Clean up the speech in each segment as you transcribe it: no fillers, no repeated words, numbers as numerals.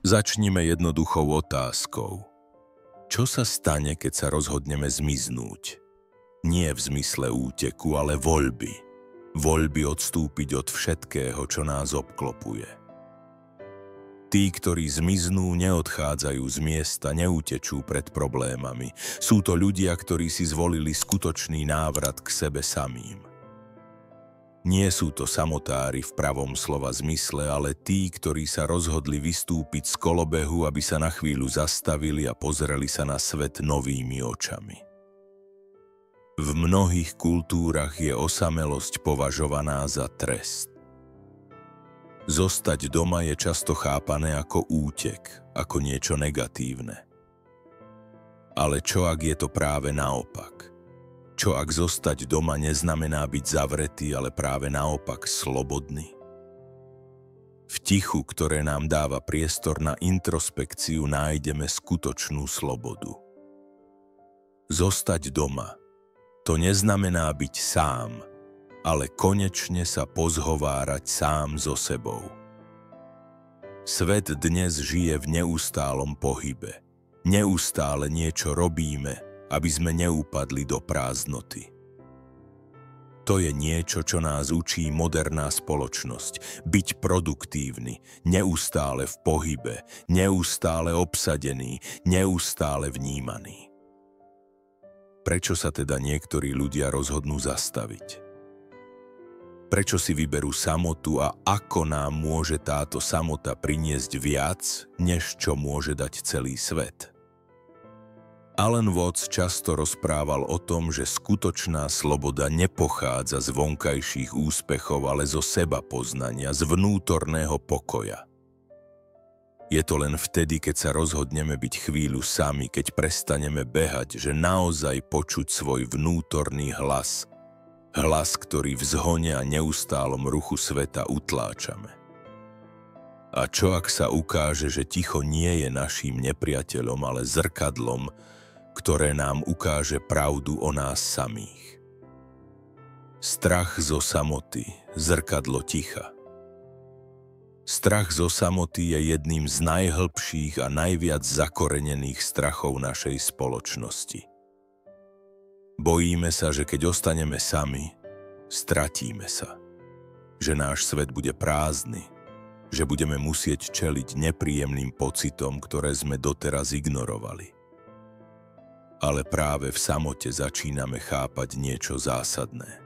Začnime jednoduchou otázkou. Čo sa stane, keď sa rozhodneme zmiznúť? Nie v zmysle úteku, ale voľby. Voľby odstúpiť od všetkého, čo nás obklopuje. Tí, ktorí zmiznú, neodchádzajú z miesta, neutečú pred problémami. Sú to ľudia, ktorí si zvolili skutočný návrat k sebe samým. Nie sú to samotári v pravom slova zmysle, ale tí, ktorí sa rozhodli vystúpiť z kolobehu, aby sa na chvíľu zastavili a pozreli sa na svet novými očami. V mnohých kultúrach je osamelosť považovaná za trest. Zostať doma je často chápané ako útek, ako niečo negatívne. Ale čo ak je to práve naopak? Čo ak zostať doma neznamená byť zavretý, ale práve naopak slobodný? V tichu, ktoré nám dáva priestor na introspekciu, nájdeme skutočnú slobodu. Zostať doma, to neznamená byť sám, ale konečne sa pozhovárať sám so sebou. Svet dnes žije v neustálom pohybe. Neustále niečo robíme, aby sme neupadli do prázdnoty. To je niečo, čo nás učí moderná spoločnosť. Byť produktívny, neustále v pohybe, neustále obsadený, neustále vnímaný. Prečo sa teda niektorí ľudia rozhodnú zastaviť? Prečo si vyberú samotu a ako nám môže táto samota priniesť viac, než čo môže dať celý svet? Alan Watts často rozprával o tom, že skutočná sloboda nepochádza z vonkajších úspechov, ale zo seba poznania, z vnútorného pokoja. Je to len vtedy, keď sa rozhodneme byť chvíľu sami, keď prestaneme behať, že naozaj počuť svoj vnútorný hlas. Hlas, ktorý v zhone a neustálom ruchu sveta utláčame. A čo ak sa ukáže, že ticho nie je naším nepriateľom, ale zrkadlom, ktoré nám ukáže pravdu o nás samých? Strach zo samoty, zrkadlo ticha. Strach zo samoty je jedným z najhlbších a najviac zakorenených strachov našej spoločnosti. Bojíme sa, že keď ostaneme sami, stratíme sa. Že náš svet bude prázdny, že budeme musieť čeliť nepríjemným pocitom, ktoré sme doteraz ignorovali. Ale práve v samote začíname chápať niečo zásadné.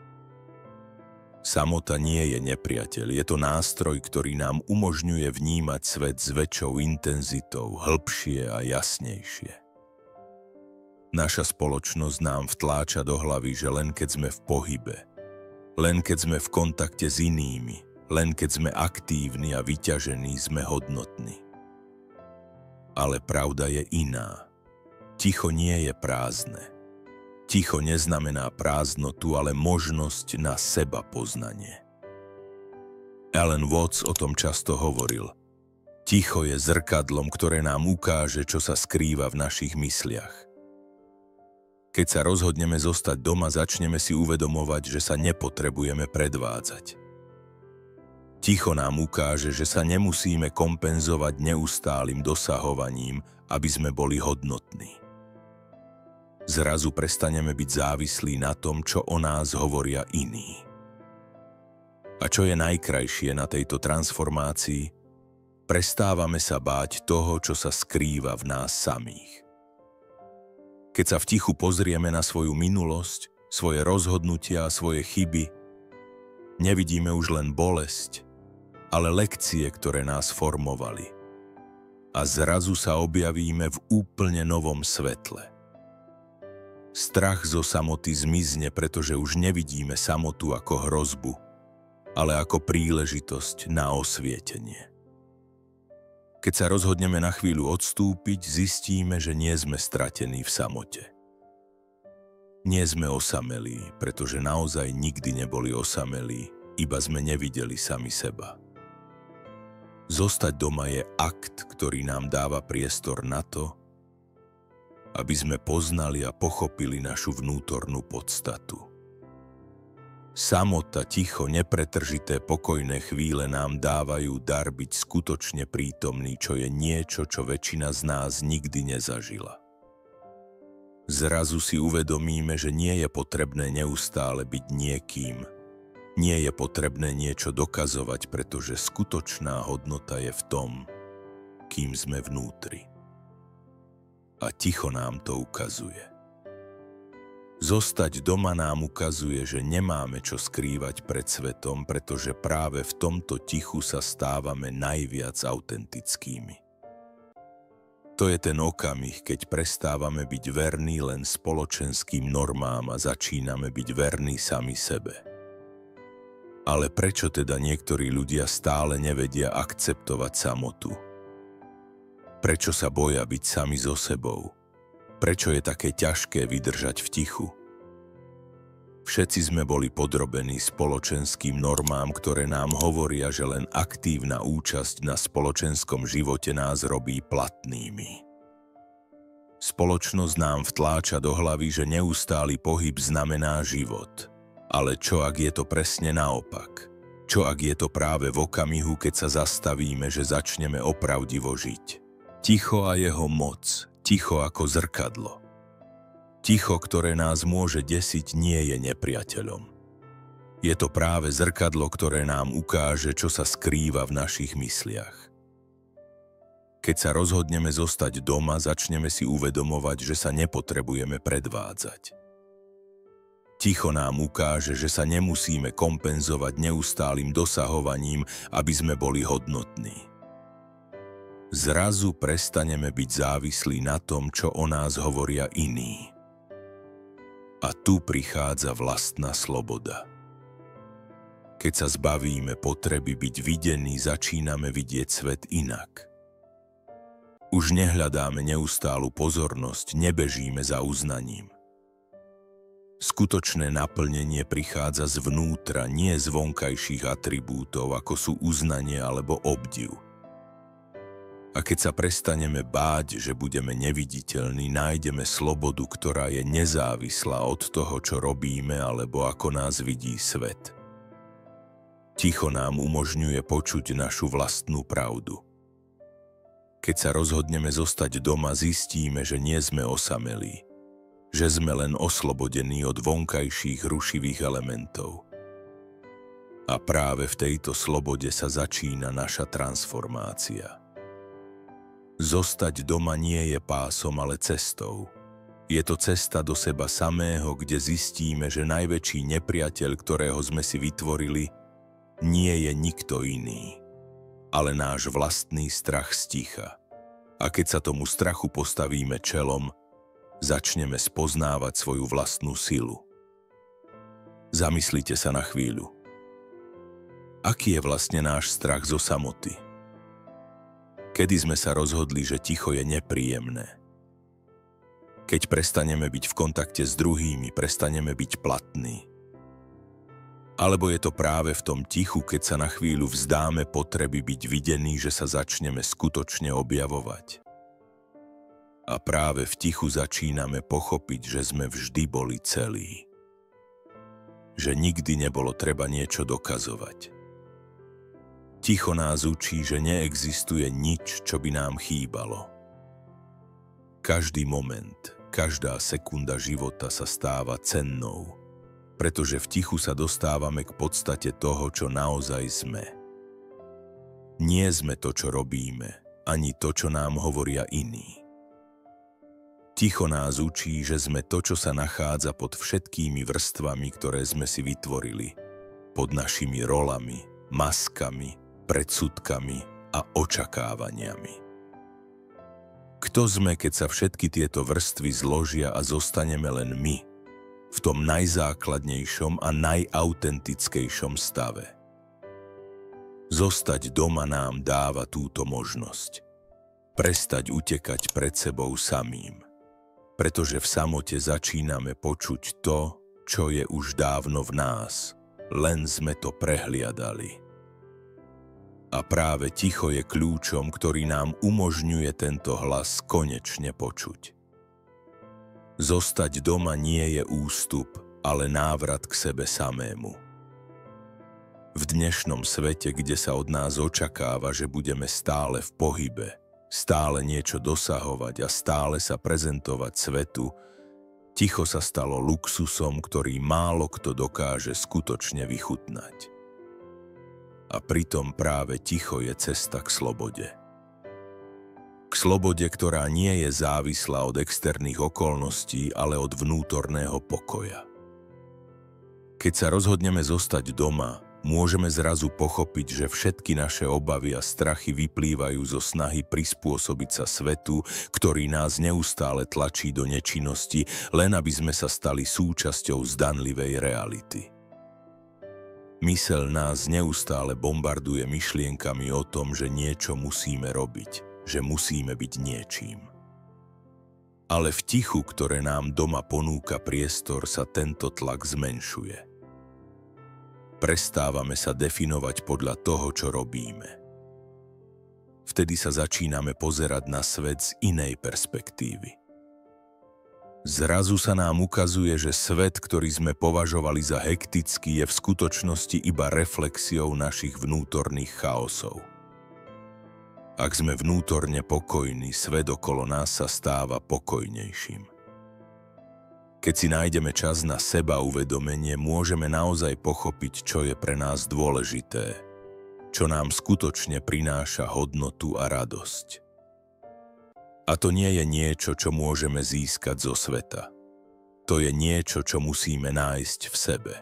Samota nie je nepriateľ, je to nástroj, ktorý nám umožňuje vnímať svet s väčšou intenzitou, hlbšie a jasnejšie. Naša spoločnosť nám vtláča do hlavy, že len keď sme v pohybe, len keď sme v kontakte s inými, len keď sme aktívni a vyťažení, sme hodnotní. Ale pravda je iná. Ticho nie je prázdne. Ticho neznamená prázdnotu, ale možnosť na seba poznanie. Alan Watts o tom často hovoril. Ticho je zrkadlom, ktoré nám ukáže, čo sa skrýva v našich mysliach. Keď sa rozhodneme zostať doma, začneme si uvedomovať, že sa nepotrebujeme predvádzať. Ticho nám ukáže, že sa nemusíme kompenzovať neustálým dosahovaním, aby sme boli hodnotní. Zrazu prestaneme byť závislí na tom, čo o nás hovoria iní. A čo je najkrajšie na tejto transformácii? Prestávame sa báť toho, čo sa skrýva v nás samých. Keď sa v tichu pozrieme na svoju minulosť, svoje rozhodnutia a svoje chyby, nevidíme už len bolesť, ale lekcie, ktoré nás formovali. A zrazu sa objavíme v úplne novom svetle. Strach zo samoty zmizne, pretože už nevidíme samotu ako hrozbu, ale ako príležitosť na osvietenie. Keď sa rozhodneme na chvíľu odstúpiť, zistíme, že nie sme stratení v samote. Nie sme osamelí, pretože naozaj nikdy neboli osamelí, iba sme nevideli sami seba. Zostať doma je akt, ktorý nám dáva priestor na to, aby sme poznali a pochopili našu vnútornú podstatu. Samota, ticho, nepretržité pokojné chvíle nám dávajú dar byť skutočne prítomný, čo je niečo, čo väčšina z nás nikdy nezažila. Zrazu si uvedomíme, že nie je potrebné neustále byť niekým. Nie je potrebné niečo dokazovať, pretože skutočná hodnota je v tom, kým sme vnútri. A ticho nám to ukazuje. Zostať doma nám ukazuje, že nemáme čo skrývať pred svetom, pretože práve v tomto tichu sa stávame najviac autentickými. To je ten okamih, keď prestávame byť verní len spoločenským normám a začíname byť verní sami sebe. Ale prečo teda niektorí ľudia stále nevedia akceptovať samotu? Prečo sa boja byť sami so sebou? Prečo je také ťažké vydržať v tichu? Všetci sme boli podrobení spoločenským normám, ktoré nám hovoria, že len aktívna účasť na spoločenskom živote nás robí platnými. Spoločnosť nám vtláča do hlavy, že neustály pohyb znamená život. Ale čo ak je to presne naopak? Čo ak je to práve v okamihu, keď sa zastavíme, že začneme opravdivo žiť? Ticho a jeho moc, ticho ako zrkadlo. Ticho, ktoré nás môže desiť, nie je nepriateľom. Je to práve zrkadlo, ktoré nám ukáže, čo sa skrýva v našich mysliach. Keď sa rozhodneme zostať doma, začneme si uvedomovať, že sa nepotrebujeme predvádzať. Ticho nám ukáže, že sa nemusíme kompenzovať neustálým dosahovaním, aby sme boli hodnotní. Zrazu prestaneme byť závislí na tom, čo o nás hovoria iní. A tu prichádza vlastná sloboda. Keď sa zbavíme potreby byť videní, začíname vidieť svet inak. Už nehľadáme neustálu pozornosť, nebežíme za uznaním. Skutočné naplnenie prichádza zvnútra, nie z vonkajších atribútov, ako sú uznanie alebo obdiv. A keď sa prestaneme báť, že budeme neviditeľní, nájdeme slobodu, ktorá je nezávislá od toho, čo robíme alebo ako nás vidí svet. Ticho nám umožňuje počuť našu vlastnú pravdu. Keď sa rozhodneme zostať doma, zistíme, že nie sme osamelí, že sme len oslobodení od vonkajších rušivých elementov. A práve v tejto slobode sa začína naša transformácia. Zostať doma nie je pásom, ale cestou. Je to cesta do seba samého, kde zistíme, že najväčší nepriateľ, ktorého sme si vytvorili, nie je nikto iný, ale náš vlastný strach z ticha. A keď sa tomu strachu postavíme čelom, začneme spoznávať svoju vlastnú silu. Zamyslite sa na chvíľu. Aký je vlastne náš strach zo samoty? Kedy sme sa rozhodli, že ticho je nepríjemné? Keď prestaneme byť v kontakte s druhými, prestaneme byť platní. Alebo je to práve v tom tichu, keď sa na chvíľu vzdáme potreby byť videní, že sa začneme skutočne objavovať. A práve v tichu začíname pochopiť, že sme vždy boli celí. Že nikdy nebolo treba niečo dokazovať. Ticho nás učí, že neexistuje nič, čo by nám chýbalo. Každý moment, každá sekunda života sa stáva cennou, pretože v tichu sa dostávame k podstate toho, čo naozaj sme. Nie sme to, čo robíme, ani to, čo nám hovoria iní. Ticho nás učí, že sme to, čo sa nachádza pod všetkými vrstvami, ktoré sme si vytvorili, pod našimi rolami, maskami, predsudkami a očakávaniami. Kto sme, keď sa všetky tieto vrstvy zložia a zostaneme len my, v tom najzákladnejšom a najautentickejšom stave? Zostať doma nám dáva túto možnosť. Prestať utekať pred sebou samým, pretože v samote začíname počuť to, čo je už dávno v nás, len sme to prehliadali. A práve ticho je kľúčom, ktorý nám umožňuje tento hlas konečne počuť. Zostať doma nie je ústup, ale návrat k sebe samému. V dnešnom svete, kde sa od nás očakáva, že budeme stále v pohybe, stále niečo dosahovať a stále sa prezentovať svetu, ticho sa stalo luxusom, ktorý málo kto dokáže skutočne vychutnať. A pritom práve ticho je cesta k slobode. K slobode, ktorá nie je závislá od externých okolností, ale od vnútorného pokoja. Keď sa rozhodneme zostať doma, môžeme zrazu pochopiť, že všetky naše obavy a strachy vyplývajú zo snahy prispôsobiť sa svetu, ktorý nás neustále tlačí do nečinnosti, len aby sme sa stali súčasťou zdanlivej reality. Myseľ nás neustále bombarduje myšlienkami o tom, že niečo musíme robiť, že musíme byť niečím. Ale v tichu, ktoré nám doma ponúka priestor, sa tento tlak zmenšuje. Prestávame sa definovať podľa toho, čo robíme. Vtedy sa začíname pozerať na svet z inej perspektívy. Zrazu sa nám ukazuje, že svet, ktorý sme považovali za hektický, je v skutočnosti iba reflexiou našich vnútorných chaosov. Ak sme vnútorne pokojní, svet okolo nás sa stáva pokojnejším. Keď si nájdeme čas na seba uvedomenie, môžeme naozaj pochopiť, čo je pre nás dôležité, čo nám skutočne prináša hodnotu a radosť. A to nie je niečo, čo môžeme získať zo sveta. To je niečo, čo musíme nájsť v sebe.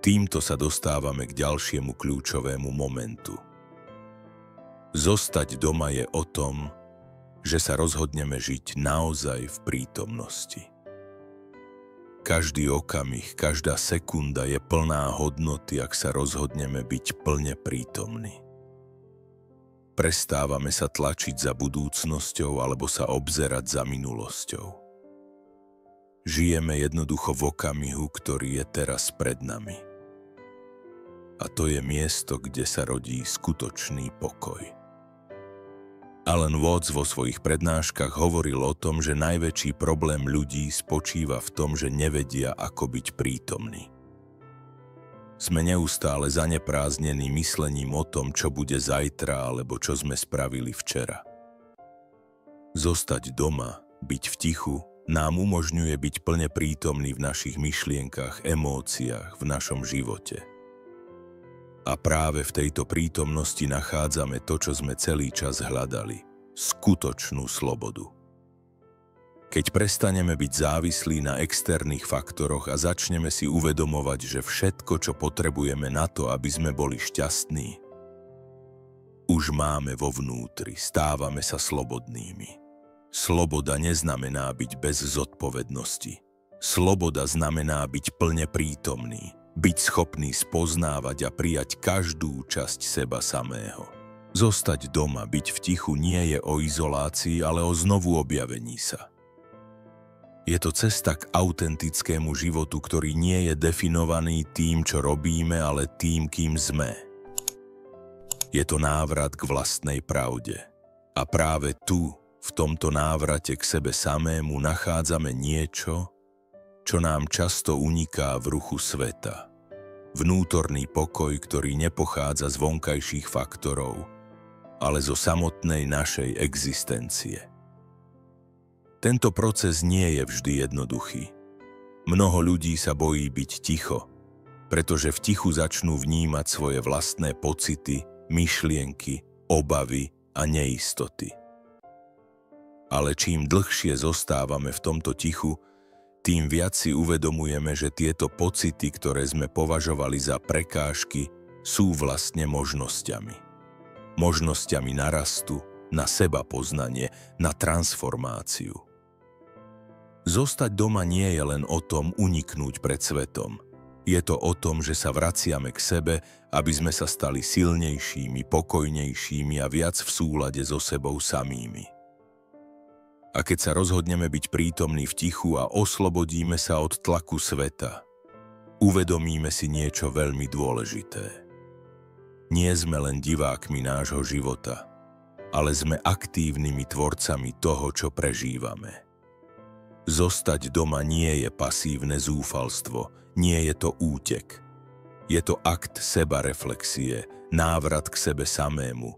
Týmto sa dostávame k ďalšiemu kľúčovému momentu. Zostať doma je o tom, že sa rozhodneme žiť naozaj v prítomnosti. Každý okamih, každá sekunda je plná hodnoty, ak sa rozhodneme byť plne prítomní. Prestávame sa tlačiť za budúcnosťou alebo sa obzerať za minulosťou. Žijeme jednoducho v okamihu, ktorý je teraz pred nami. A to je miesto, kde sa rodí skutočný pokoj. Alan Watts vo svojich prednáškach hovoril o tom, že najväčší problém ľudí spočíva v tom, že nevedia, ako byť prítomní. Sme neustále zaneprázdnení myslením o tom, čo bude zajtra alebo čo sme spravili včera. Zostať doma, byť v tichu, nám umožňuje byť plne prítomný v našich myšlienkach, emóciách, v našom živote. A práve v tejto prítomnosti nachádzame to, čo sme celý čas hľadali, skutočnú slobodu. Keď prestaneme byť závislí na externých faktoroch a začneme si uvedomovať, že všetko, čo potrebujeme na to, aby sme boli šťastní, už máme vo vnútri, stávame sa slobodnými. Sloboda neznamená byť bez zodpovednosti. Sloboda znamená byť plne prítomný. Byť schopný spoznávať a prijať každú časť seba samého. Zostať doma, byť v tichu nie je o izolácii, ale o znovu objavení sa. Je to cesta k autentickému životu, ktorý nie je definovaný tým, čo robíme, ale tým, kým sme. Je to návrat k vlastnej pravde. A práve tu, v tomto návrate k sebe samému, nachádzame niečo, čo nám často uniká v ruchu sveta. Vnútorný pokoj, ktorý nepochádza z vonkajších faktorov, ale zo samotnej našej existencie. Tento proces nie je vždy jednoduchý. Mnoho ľudí sa bojí byť ticho, pretože v tichu začnú vnímať svoje vlastné pocity, myšlienky, obavy a neistoty. Ale čím dlhšie zostávame v tomto tichu, tým viac si uvedomujeme, že tieto pocity, ktoré sme považovali za prekážky, sú vlastne možnosťami. Možnosťami na rastu, na sebapoznanie, na transformáciu. Zostať doma nie je len o tom uniknúť pred svetom. Je to o tom, že sa vraciame k sebe, aby sme sa stali silnejšími, pokojnejšími a viac v súlade so sebou samými. A keď sa rozhodneme byť prítomní v tichu a oslobodíme sa od tlaku sveta, uvedomíme si niečo veľmi dôležité. Nie sme len divákmi nášho života, ale sme aktívnymi tvorcami toho, čo prežívame. Zostať doma nie je pasívne zúfalstvo, nie je to útek. Je to akt sebareflexie, návrat k sebe samému,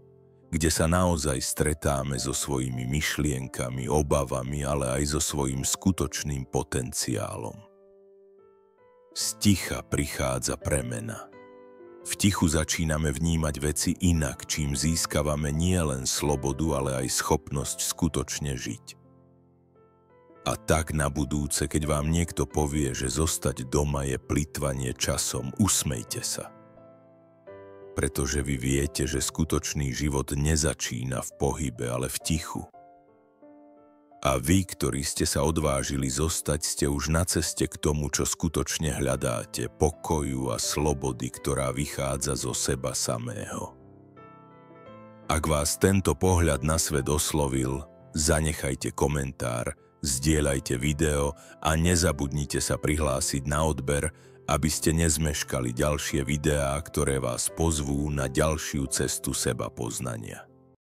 kde sa naozaj stretáme so svojimi myšlienkami, obavami, ale aj so svojím skutočným potenciálom. Z ticha prichádza premena. V tichu začíname vnímať veci inak, čím získavame nielen slobodu, ale aj schopnosť skutočne žiť. A tak na budúce, keď vám niekto povie, že zostať doma je plytvanie časom, usmejte sa. Pretože vy viete, že skutočný život nezačína v pohybe, ale v tichu. A vy, ktorí ste sa odvážili zostať, ste už na ceste k tomu, čo skutočne hľadáte, pokoju a slobody, ktorá vychádza zo seba samého. Ak vás tento pohľad na svet oslovil, zanechajte komentár, zdieľajte video a nezabudnite sa prihlásiť na odber, aby ste nezmeškali ďalšie videá, ktoré vás pozvú na ďalšiu cestu seba poznania.